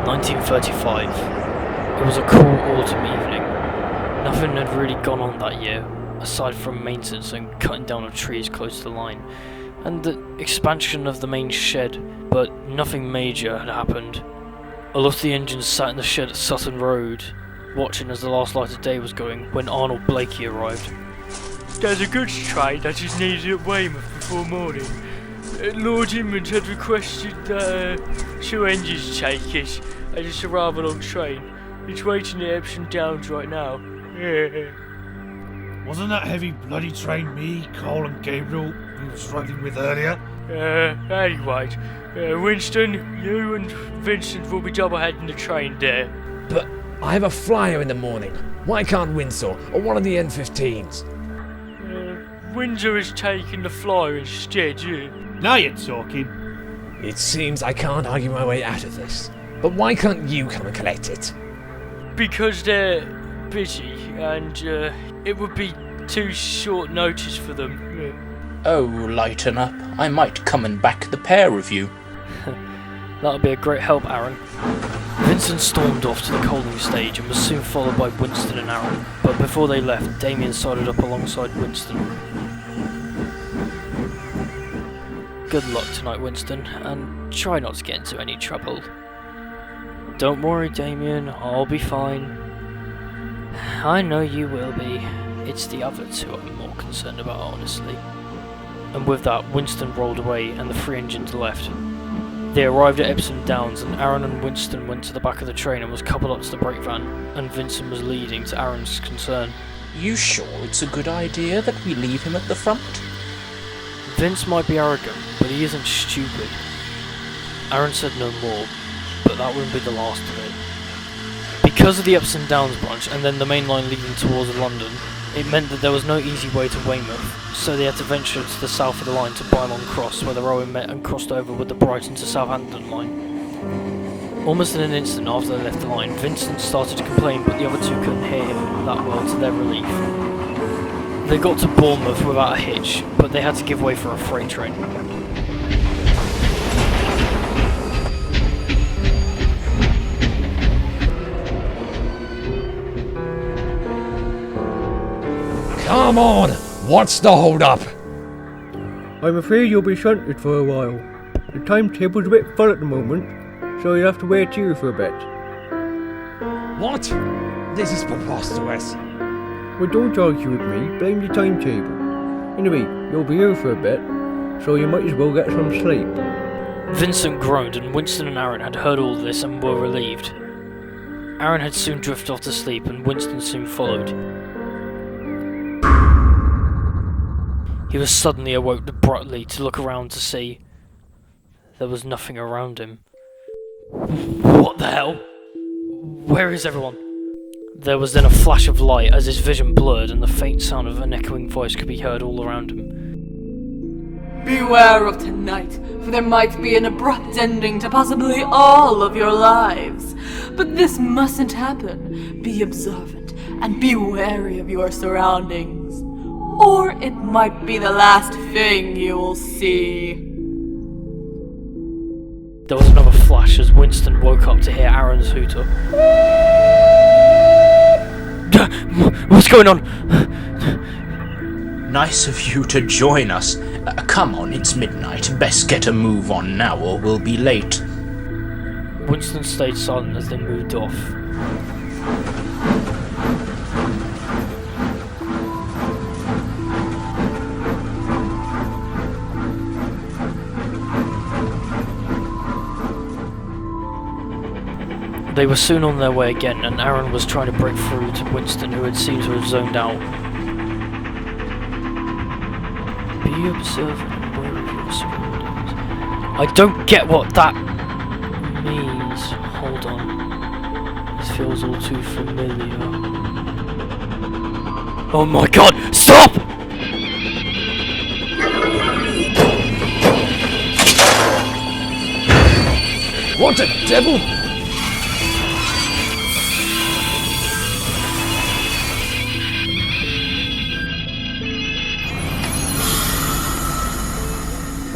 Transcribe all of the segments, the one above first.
1935. It was a cool autumn evening. Nothing had really gone on that year, aside from maintenance and cutting down of trees close to the line, and the expansion of the main shed, but nothing major had happened. A lot of the engines sat in the shed at Sutton Road, watching as the last light of day was going, when Arnold Blakey arrived. There's a goods train that is needed at Weymouth before morning. Lord Inmond had requested that 2 engines take it, as it's a rather long train. It's waiting at Epsom Downs right now. Wasn't that heavy bloody train me, Cole and Gabriel we was riding with earlier? Anyway, Winston, you and Vincent will be double-heading the train there. But I have a flyer in the morning. Why can't Windsor or one of the N15s? Windsor is taking the flyer instead, yeah. Now you're talking. It seems I can't argue my way out of this. But why can't you come and collect it? Because they're busy, and it would be too short notice for them. Oh, lighten up. I might come and back the pair of you. That'll be a great help, Aaron. Vincent stormed off to the coaling stage and was soon followed by Winston and Aaron, but before they left, Damien sidled up alongside Winston. Good luck tonight, Winston, and try not to get into any trouble. Don't worry, Damien, I'll be fine. I know you will be. It's the other two I'm more concerned about, honestly. And with that, Winston rolled away and the 3 engines left. They arrived at Epsom Downs, and Aaron and Winston went to the back of the train and was coupled up to the brake van, and Vincent was leading to Aaron's concern. You sure it's a good idea that we leave him at the front? Vince might be arrogant, but he isn't stupid. Aaron said no more, but that wouldn't be the last of it. Because of the Epsom Downs branch and then the main line leading towards London, it meant that there was no easy way to Weymouth, so they had to venture to the south of the line to Bylon Cross, where the railway met and crossed over with the Brighton to Southampton line. Almost in an instant after they left the line, Vincent started to complain, but the other two couldn't hear him that well to their relief. They got to Bournemouth without a hitch, but they had to give way for a freight train. Come on! What's the hold-up? I'm afraid you'll be shunted for a while. The timetable's a bit full at the moment, so you'll have to wait here for a bit. What? This is preposterous. Well, don't argue with me, blame the timetable. Anyway, you'll be here for a bit, so you might as well get some sleep. Vincent groaned, and Winston and Aaron had heard all this and were relieved. Aaron had soon drifted off to sleep, and Winston soon followed. He was suddenly awoke abruptly to look around to see there was nothing around him. What the hell? Where is everyone? There was then a flash of light as his vision blurred, and the faint sound of an echoing voice could be heard all around him. Beware of tonight, for there might be an abrupt ending to possibly all of your lives. But this mustn't happen. Be observant and be wary of your surroundings, or it might be the last thing you will see. There was another flash as Winston woke up to hear Aaron's hooter. What's going on? Nice of you to join us. Come on, it's midnight. Best get a move on now or we'll be late. Winston stayed silent as they moved off. They were soon on their way again, and Aaron was trying to break through to Winston, who had seemed to have zoned out. Be observant and aware of your surroundings. I don't get what that means. Hold on. This feels all too familiar. Oh my god! Stop! What the devil?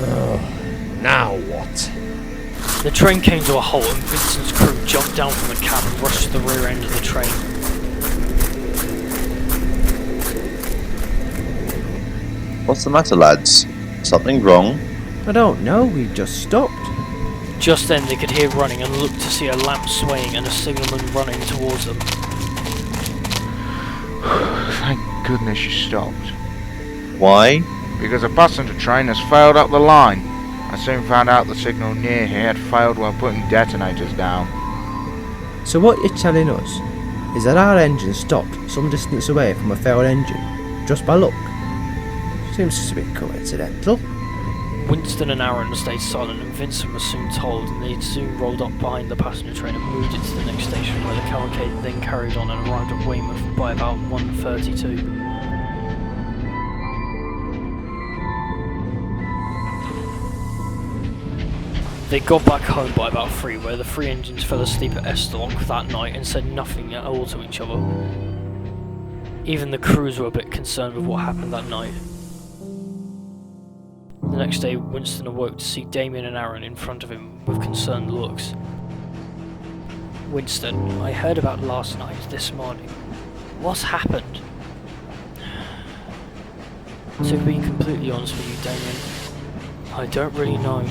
Oh, The train came to a halt and Vincent's crew jumped down from the cab and rushed to the rear end of the train. What's the matter, lads? Something wrong? I don't know, we just stopped. Just then they could hear running and looked to see a lamp swaying and a signalman running towards them. Thank goodness you stopped. Why? Because a passenger train has failed up the line. I soon found out the signal near here had failed while putting detonators down. So what you're telling us is that our engine stopped some distance away from a failed engine, just by luck? Seems to be coincidental. Winston and Aaron stayed silent and Vincent was soon told, and they soon rolled up behind the passenger train and moved it to the next station, where the cavalcade then carried on and arrived at Weymouth by about 1:32. They got back home by about 3, where the 3 engines fell asleep at Estalok that night and said nothing at all to each other. Even the crews were a bit concerned with what happened that night. The next day, Winston awoke to see Damien and Aaron in front of him with concerned looks. Winston, I heard about last night, this morning. What's happened? To be completely honest with you, Damien, I don't really know.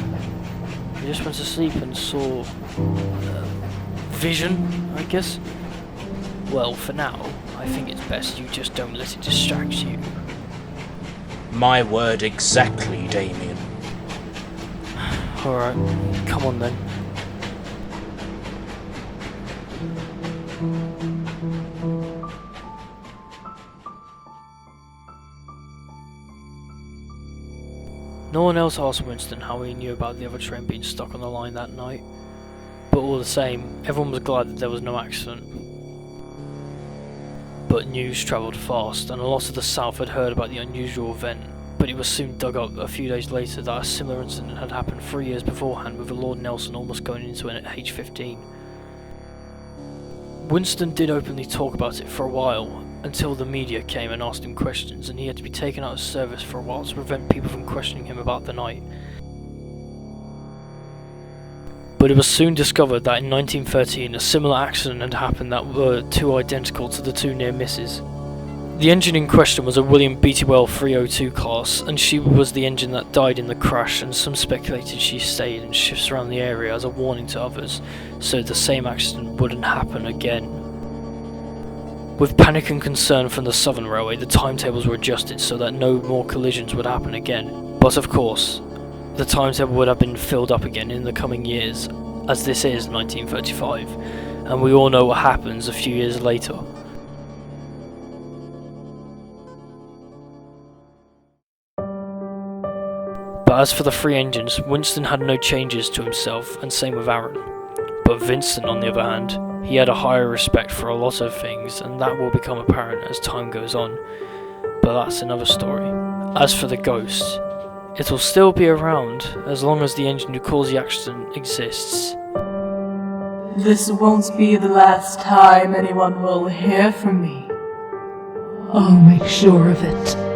I just went to sleep and saw vision, I guess. Well, for now, I think it's best you just don't let it distract you. My word exactly, Damien. Alright, come on then. No one else asked Winston how he knew about the other train being stuck on the line that night, but all the same, everyone was glad that there was no accident. But news travelled fast, and a lot of the South had heard about the unusual event, but it was soon dug up a few days later that a similar incident had happened 3 years beforehand, with a Lord Nelson almost going into it at age 15. Winston did openly talk about it for a while, until the media came and asked him questions, and he had to be taken out of service for a while to prevent people from questioning him about the night. But it was soon discovered that in 1913 a similar accident had happened that were too identical to the 2 near misses. The engine in question was a William Beatty-Well 302 class, and she was the engine that died in the crash, and some speculated she stayed in shifts around the area as a warning to others, so the same accident wouldn't happen again. With panic and concern from the Southern Railway, the timetables were adjusted so that no more collisions would happen again, but of course, the timetable would have been filled up again in the coming years, as this is 1935, and we all know what happens a few years later. But as for the 3 engines, Winston had no changes to himself, and same with Aaron. But Vincent, on the other hand, he had a higher respect for a lot of things, and that will become apparent as time goes on. But that's another story. As for the ghost, it'll still be around as long as the engine who caused the accident exists. This won't be the last time anyone will hear from me. I'll make sure of it.